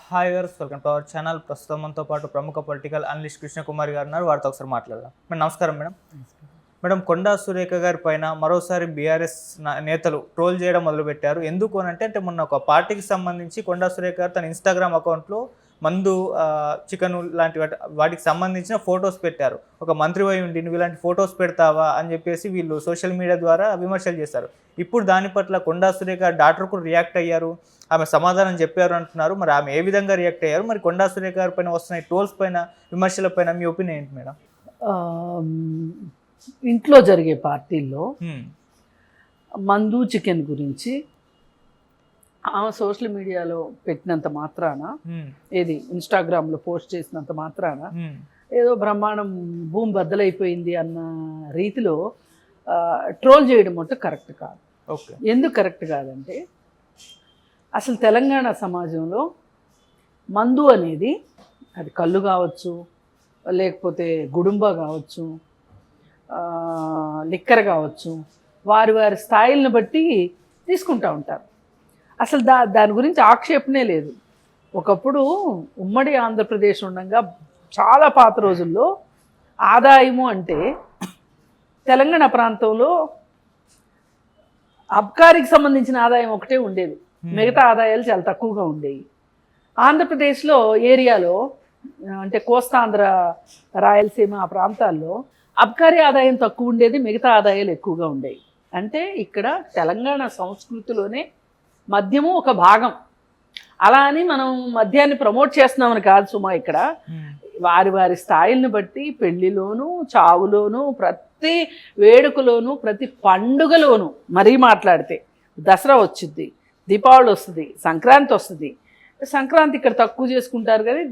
Hi viewers, welcome to our channel. ప్రస్తుతం మనతో పాటు ప్రముఖ పొలిటికల్ అనలిస్ట్ కృష్ణకుమారి గారు ఉన్నారు. వారితో ఒకసారి మాట్లాడదాం. మేడం నమస్కారం. మేడం కొండా సురేఖ గారి పైన మరోసారి బీఆర్ఎస్ నేతలు ట్రోల్ చేయడం మొదలుపెట్టారు. ఎందుకు అని అంటే మొన్న ఒక పార్టీకి సంబంధించి కొండా సురేఖ గారు తన ఇన్స్టాగ్రామ్ అకౌంట్లో మందు, చికెన్ లాంటి వాటికి సంబంధించిన ఫొటోస్ పెట్టారు. ఒక మంత్రివై ఉండి నువ్వు ఇలాంటి ఫొటోస్ పెడతావా అని చెప్పేసి వీళ్ళు సోషల్ మీడియా ద్వారా విమర్శలు చేశారు. ఇప్పుడు దాని పట్ల కొండా సురేఖ డాక్టర్ కూడా రియాక్ట్ అయ్యారు, ఆమె సమాధానం చెప్పారు అంటున్నారు. మరి ఆమె ఏ విధంగా రియాక్ట్ అయ్యారు? మరి కొండా సురేఖ గారి పైన వస్తున్న ట్రోల్స్ పైన, విమర్శల పైన మీ ఒపీనియన్ ఏంటి మేడం? ఇంట్లో జరిగే పార్టీల్లో మందు చికెన్ గురించి ఆమె సోషల్ మీడియాలో పెట్టినంత మాత్రాన, ఏది ఇన్స్టాగ్రామ్లో పోస్ట్ చేసినంత మాత్రాన ఏదో బ్రహ్మాండం భూమి బద్దలైపోయింది అన్న రీతిలో ట్రోల్ చేయడం అంటే కరెక్ట్ కాదు. ఎందుకు కరెక్ట్ కాదంటే, అసలు తెలంగాణ సమాజంలో మందు అనేది అది కళ్ళు కావచ్చు, లేకపోతే గుడుంబ కావచ్చు, లిక్కర్ కావచ్చు, వారి వారి స్థాయిలను బట్టి తీసుకుంటూ ఉంటారు. అసలు దాని గురించి ఆక్షేపణే లేదు. ఒకప్పుడు ఉమ్మడి ఆంధ్రప్రదేశ్ ఉండగా చాలా పాత రోజుల్లో ఆదాయము అంటే తెలంగాణ ప్రాంతంలో అబ్కారీకి సంబంధించిన ఆదాయం ఒకటే ఉండేది, మిగతా ఆదాయాలు చాలా తక్కువగా ఉండేవి. ఆంధ్రప్రదేశ్లో ఏరియాలో అంటే కోస్తాంధ్ర, రాయలసీమ ఆ ప్రాంతాల్లో అబ్కారీ ఆదాయం తక్కువ ఉండేది, మిగతా ఆదాయాలు ఎక్కువగా ఉండేవి. అంటే ఇక్కడ తెలంగాణ సంస్కృతిలోనే మద్యము ఒక భాగం. అలా అని మనం మద్యాన్ని ప్రమోట్ చేస్తున్నామని కాదు సుమా. ఇక్కడ వారి వారి స్థాయిలను బట్టి పెళ్లిలోనూ, చావులోనూ, ప్రతి వేడుకలోనూ, ప్రతి పండుగలోనూ, మరీ మాట్లాడితే దసరా వచ్చింది, దీపావళి వస్తుంది, సంక్రాంతి వస్తుంది. సంక్రాంతి ఇక్కడ తక్కువ చేసుకుంటారు కానీ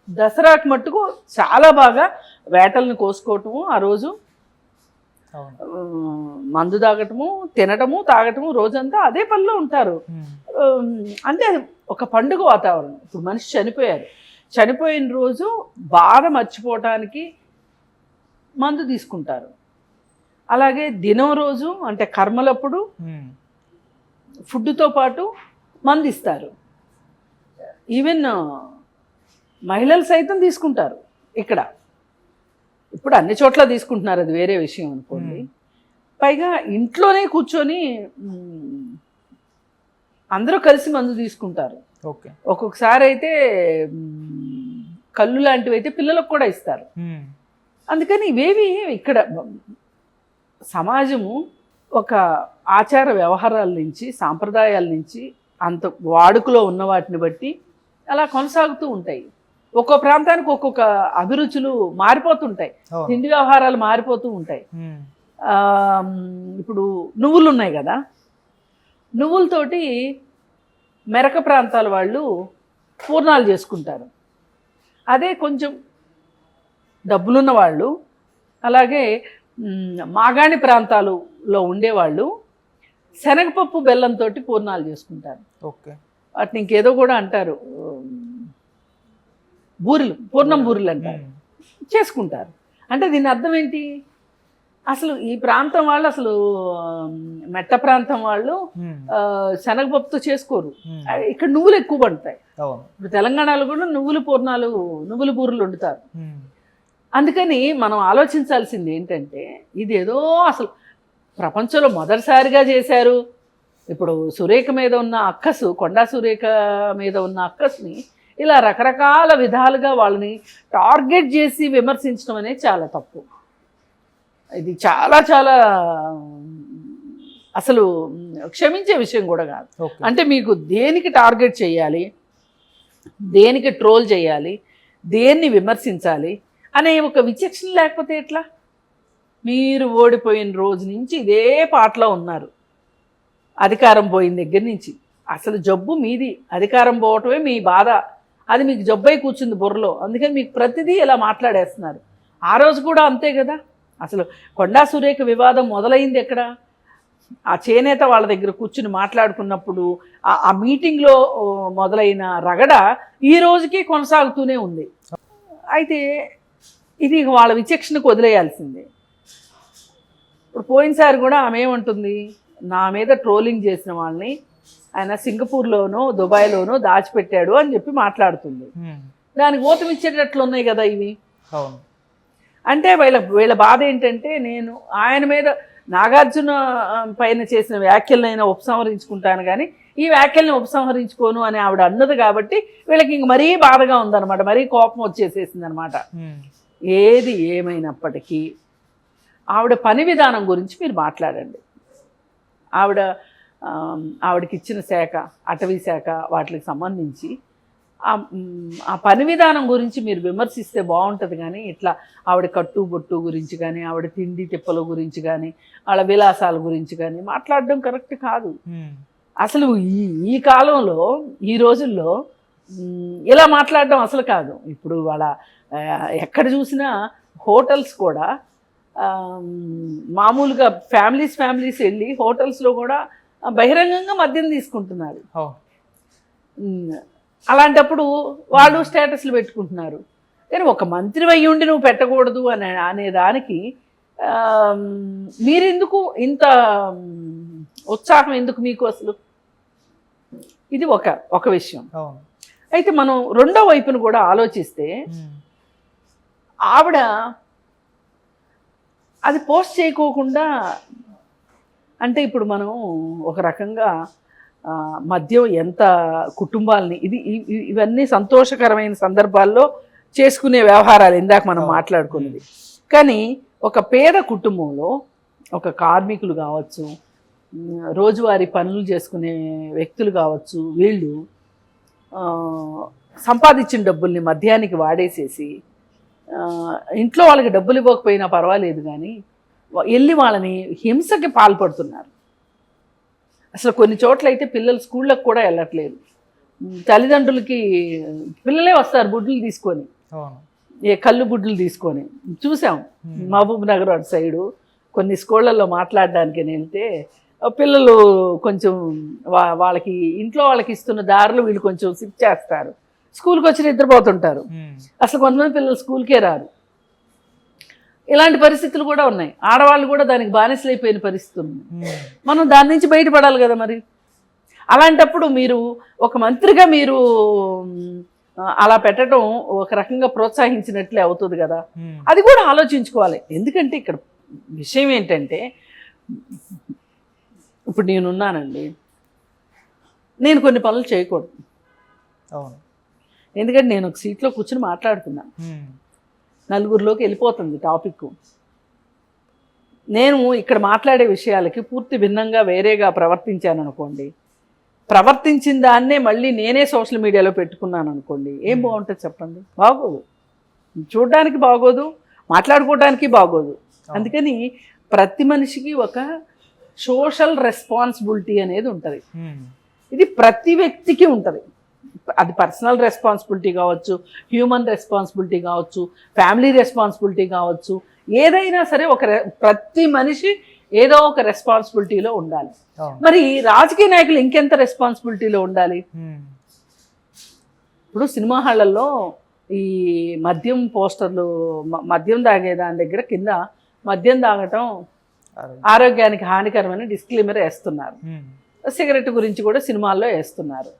దసరాకి మట్టుకు చాలా బాగా వేటలను కోసుకోవటము, ఆ రోజు మందు తాగటము, తినటము, తాగటము, రోజంతా అదే పనిలో ఉంటారు. అంటే అది ఒక పండుగ వాతావరణం. ఇప్పుడు మనిషి చనిపోయిన రోజు బాధ మర్చిపోవటానికి మందు తీసుకుంటారు. అలాగే దినం రోజు అంటే కర్మలప్పుడు ఫుడ్తో పాటు మందు ఇస్తారు. ఈవెన్ మహిళలు సైతం తీసుకుంటారు. ఇక్కడ ఇప్పుడు అన్ని చోట్ల తీసుకుంటున్నారు, అది వేరే విషయం అనుకోండి. పైగా ఇంట్లోనే కూర్చొని అందరూ కలిసి మందు తీసుకుంటారు. ఒక్కొక్కసారి అయితే కళ్ళు లాంటివి అయితే పిల్లలకు కూడా ఇస్తారు. అందుకని ఇవేవి ఇక్కడ సమాజము ఒక ఆచార వ్యవహారాల నుంచి, సాంప్రదాయాల నుంచి అంత వాడుకలో ఉన్న వాటిని బట్టి అలా కొనసాగుతూ ఉంటాయి. ఒక్కో ప్రాంతానికి ఒక్కొక్క అభిరుచులు మారిపోతుంటాయి, తిండి వ్యవహారాలు మారిపోతూ ఉంటాయి. ఇప్పుడు నువ్వులు ఉన్నాయి కదా, నువ్వులతోటి మెరక ప్రాంతాల వాళ్ళు పూర్ణాలు చేసుకుంటారు. అదే కొంచెం డబ్బులున్న వాళ్ళు, అలాగే మాగాణి ప్రాంతాలలో ఉండేవాళ్ళు శనగపప్పు బెల్లంతో పూర్ణాలు చేసుకుంటారు. వాటిని ఇంకేదో కూడా అంటారు, బూరెలు, పూర్ణం బూరెలు అంటారు, చేసుకుంటారు. అంటే దీని అర్థం ఏంటి? అసలు ఈ ప్రాంతం వాళ్ళు, అసలు మెట్ట ప్రాంతం వాళ్ళు శనగపప్పుతో చేసుకోరు. ఇక్కడ నువ్వులు ఎక్కువ పడతాయి. ఇప్పుడు తెలంగాణలో కూడా నువ్వుల బూరెలు వండుతారు. అందుకని మనం ఆలోచించాల్సింది ఏంటంటే, ఇదేదో అసలు ప్రపంచంలో మొదటిసారిగా చేశారు. ఇప్పుడు సురేఖ మీద ఉన్న అక్కసు, కొండా సురేఖ మీద ఉన్న అక్కస్ని ఇలా రకరకాల విధాలుగా వాళ్ళని టార్గెట్ చేసి విమర్శించడం అనేది చాలా తప్పు. ఇది చాలా చాలా అసలు క్షమించే విషయం కూడా కాదు. అంటే మీకు దేనికి టార్గెట్ చేయాలి, దేనికి ట్రోల్ చేయాలి, దేన్ని విమర్శించాలి అనే ఒక విచక్షణ లేకపోతే ఎట్లా? మీరు ఓడిపోయిన రోజు నుంచి ఇదే పాటలో ఉన్నారు. అధికారం పోయిన దగ్గర నుంచి అసలు జబ్బు మీది, అధికారం పోవటమే మీ బాధ. అది మీకు జబ్బై కూర్చుంది బుర్రలో. అందుకని మీకు ప్రతిదీ ఇలా మాట్లాడేస్తున్నారు. ఆ రోజు కూడా అంతే కదా. అసలు కొండా సురేఖ వివాదం మొదలైంది ఎక్కడ? ఆ చేనేత వాళ్ళ దగ్గర కూర్చుని మాట్లాడుకున్నప్పుడు ఆ మీటింగ్లో మొదలైన రగడ ఈ రోజుకి కొనసాగుతూనే ఉంది. అయితే ఇది వాళ్ళ విచక్షణకు వదిలేయాల్సిందే. ఇప్పుడు పోయినసారి కూడా ఆమె ఏమంటుంది, నా మీద ట్రోలింగ్ చేసిన వాళ్ళని ఆయన సింగపూర్లోనో దుబాయ్లోనో దాచిపెట్టాడు అని చెప్పి మాట్లాడుతుంది. దానికి ఊతం ఇచ్చేటట్లు ఉన్నాయి కదా ఇవి. అవును. అంటే వీళ్ళ బాధ ఏంటంటే, నేను ఆయన మీద నాగార్జున పైన చేసిన వ్యాఖ్యలనైనా ఉపసంహరించుకుంటాను కానీ ఈ వ్యాఖ్యల్ని ఉపసంహరించుకోను అని ఆవిడ అన్నది కాబట్టి వీళ్ళకి ఇంక మరీ బాధగా ఉందన్నమాట, మరీ కోపం వచ్చేసేసింది అనమాట. ఏది ఏమైనప్పటికీ ఆవిడ పని విధానం గురించి మీరు మాట్లాడండి. ఆవిడకి ఇచ్చిన శాఖ, అటవీ శాఖ, వాటికి సంబంధించి ఆ పని విధానం గురించి మీరు విమర్శిస్తే బాగుంటుంది. కానీ ఇట్లా ఆవిడ కట్టుబొట్టు గురించి కానీ, ఆవిడ తిండి తిప్పల గురించి కానీ, వాళ్ళ విలాసాల గురించి కానీ మాట్లాడడం కరెక్ట్ కాదు. అసలు ఈ కాలంలో, ఈ రోజుల్లో ఇలా మాట్లాడడం అసలు కాదు. ఇప్పుడు వాళ్ళ ఎక్కడ చూసినా హోటల్స్ కూడా మామూలుగా ఫ్యామిలీస్ వెళ్ళి హోటల్స్లో కూడా బహిరంగంగా మద్యం తీసుకుంటున్నారు. అలాంటప్పుడు వాళ్ళు స్టేటస్లు పెట్టుకుంటున్నారు. కానీ ఒక మంత్రి అయ్యి ఉండి నువ్వు పెట్టకూడదు అనే దానికి మీరెందుకు ఇంత ఉత్సాహం ఎందుకు మీకు అసలు? ఇది ఒక విషయం. అయితే మనం రెండో వైపును కూడా ఆలోచిస్తే, ఆవిడ అది పోస్ట్ చేయకోకుండా, అంటే ఇప్పుడు మనం ఒక రకంగా మద్యం ఎంత కుటుంబాలని, ఇవన్నీ సంతోషకరమైన సందర్భాల్లో చేసుకునే వ్యవహారాలు ఇందాక మనం మాట్లాడుకున్నది. కానీ ఒక పేద కుటుంబంలో ఒక కార్మికులు కావచ్చు, రోజువారీ పనులు చేసుకునే వ్యక్తులు కావచ్చు, వీళ్ళు సంపాదించిన డబ్బుల్ని మద్యానికి వాడేసేసి, ఇంట్లో వాళ్ళకి డబ్బులు ఇవ్వకపోయినా పర్వాలేదు కానీ వెళ్ళి వాళ్ళని హింసకి పాల్పడుతున్నారు. అసలు కొన్ని చోట్ల అయితే పిల్లలు స్కూళ్ళకు కూడా వెళ్ళట్లేదు. తల్లిదండ్రులకి పిల్లలే వస్తారు బుడ్లు తీసుకొని, కళ్ళు బుడ్లు తీసుకొని. చూసాం మహబూబ్ నగర్ అటు సైడు కొన్ని స్కూళ్ళల్లో మాట్లాడడానికి వెళ్తే పిల్లలు కొంచెం వాళ్ళకి ఇంట్లో వాళ్ళకి ఇస్తున్న దారులు వీళ్ళు కొంచెం సిప్ చేస్తారు, స్కూల్కి వచ్చి నిద్రపోతుంటారు. అసలు కొంతమంది పిల్లలు స్కూల్కే రారు. ఇలాంటి పరిస్థితులు కూడా ఉన్నాయి. ఆడవాళ్ళు కూడా దానికి బానిసలైపోయిన పరిస్థితి ఉంది. మనం దాని నుంచి బయటపడాలి కదా మరి. అలాంటప్పుడు మీరు ఒక మంత్రిగా మీరు అలా పెట్టడం ఒక రకంగా ప్రోత్సహించినట్లే అవుతుంది కదా. అది కూడా ఆలోచించుకోవాలి. ఎందుకంటే ఇక్కడ విషయం ఏంటంటే, ఇప్పుడు నేనున్నానండి, నేను కొన్ని పనులు చేయకూడదు. ఎందుకంటే నేను ఒక సీట్లో కూర్చుని మాట్లాడుతున్నాను, నలుగురిలోకి వెళ్ళిపోతుంది టాపిక్. నేను ఇక్కడ మాట్లాడే విషయాలకి పూర్తి భిన్నంగా వేరేగా ప్రవర్తించాను అనుకోండి, ప్రవర్తించిన దాన్నే మళ్ళీ నేనే సోషల్ మీడియాలో పెట్టుకున్నాను అనుకోండి, ఏం బాగుంటుంది చెప్పండి? బాగోదు, చూడడానికి బాగోదు, మాట్లాడుకోవడానికి బాగోదు. అందుకని ప్రతి మనిషికి ఒక సోషల్ రెస్పాన్సిబిలిటీ అనేది ఉంటుంది. ఇది ప్రతి వ్యక్తికి ఉంటుంది. అది పర్సనల్ రెస్పాన్సిబిలిటీ కావచ్చు, హ్యూమన్ రెస్పాన్సిబిలిటీ కావచ్చు, ఫ్యామిలీ రెస్పాన్సిబిలిటీ కావచ్చు, ఏదైనా సరే ప్రతి మనిషి ఏదో ఒక రెస్పాన్సిబిలిటీలో ఉండాలి. మరి రాజకీయ నాయకులు ఇంకెంత రెస్పాన్సిబిలిటీలో ఉండాలి? ఇప్పుడు సినిమా హాళ్లలో ఈ మద్యం పోస్టర్లు, మద్యం తాగే దాని దగ్గర కింద మద్యం తాగటం ఆరోగ్యానికి హానికరమని డిస్క్లైమర్ వేస్తున్నారు. సిగరెట్ గురించి కూడా సినిమాల్లో వేస్తున్నారు.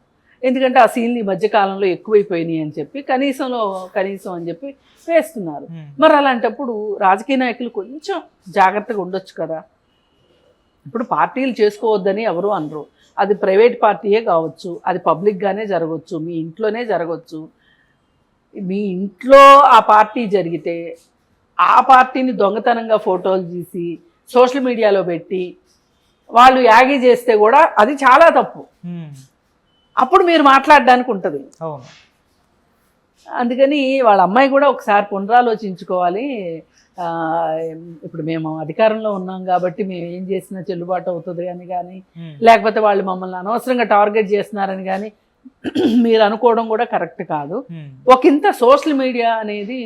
ఎందుకంటే ఆ సీన్లు ఈ మధ్యకాలంలో ఎక్కువైపోయినాయి అని చెప్పి కనీసం అని చెప్పి వేస్తున్నారు. మరి అలాంటప్పుడు రాజకీయ నాయకులు కొంచెం జాగ్రత్తగా ఉండొచ్చు కదా. ఇప్పుడు పార్టీలు చేసుకోవద్దని ఎవరు అనరు. అది ప్రైవేట్ పార్టీయే కావచ్చు, అది పబ్లిక్గానే జరగవచ్చు, మీ ఇంట్లోనే జరగవచ్చు. మీ ఇంట్లో ఆ పార్టీ జరిగితే ఆ పార్టీని దొంగతనంగా ఫోటోలు తీసి సోషల్ మీడియాలో పెట్టి వాళ్ళు యాగి చేస్తే కూడా అది చాలా తప్పు. అప్పుడు మీరు మాట్లాడడానికి ఉంటుంది. అందుకని వాళ్ళ అమ్మాయి కూడా ఒకసారి పునరాలోచించుకోవాలి. ఇప్పుడు మేము అధికారంలో ఉన్నాం కాబట్టి మేము ఏం చేసినా చెల్లుబాటు అవుతుంది అని కానీ, లేకపోతే వాళ్ళు మమ్మల్ని అనవసరంగా టార్గెట్ చేస్తున్నారని కానీ మీరు అనుకోవడం కూడా కరెక్ట్ కాదు. ఒకంత సోషల్ మీడియా అనేది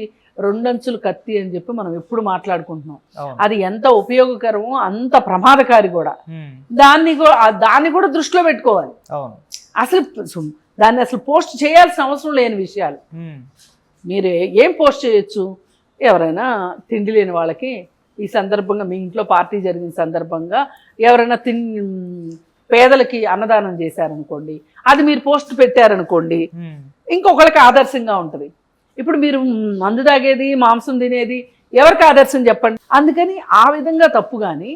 రెండంచులు కత్తి అని చెప్పి మనం ఎప్పుడు మాట్లాడుకుంటున్నాం. అది ఎంత ఉపయోగకరమో అంత ప్రమాదకారి కూడా. దాన్ని కూడా దృష్టిలో పెట్టుకోవాలి. దాన్ని అసలు పోస్ట్ చేయాల్సిన అవసరం లేని విషయాలు మీరు ఏం పోస్ట్ చేయొచ్చు? ఎవరైనా తిండి లేని వాళ్ళకి ఈ సందర్భంగా, మీ ఇంట్లో పార్టీ జరిగిన సందర్భంగా ఎవరైనా పేదలకి అన్నదానం చేశారనుకోండి, అది మీరు పోస్ట్ పెట్టారనుకోండి, ఉమ్. ఇంకొకరికి ఆదర్శంగా ఉంటుంది. ఇప్పుడు మీరు మందు తాగేది, మాంసం తినేది ఎవరికి ఆదర్శం చెప్పండి? అందుకని ఆ విధంగా తప్పు కానీ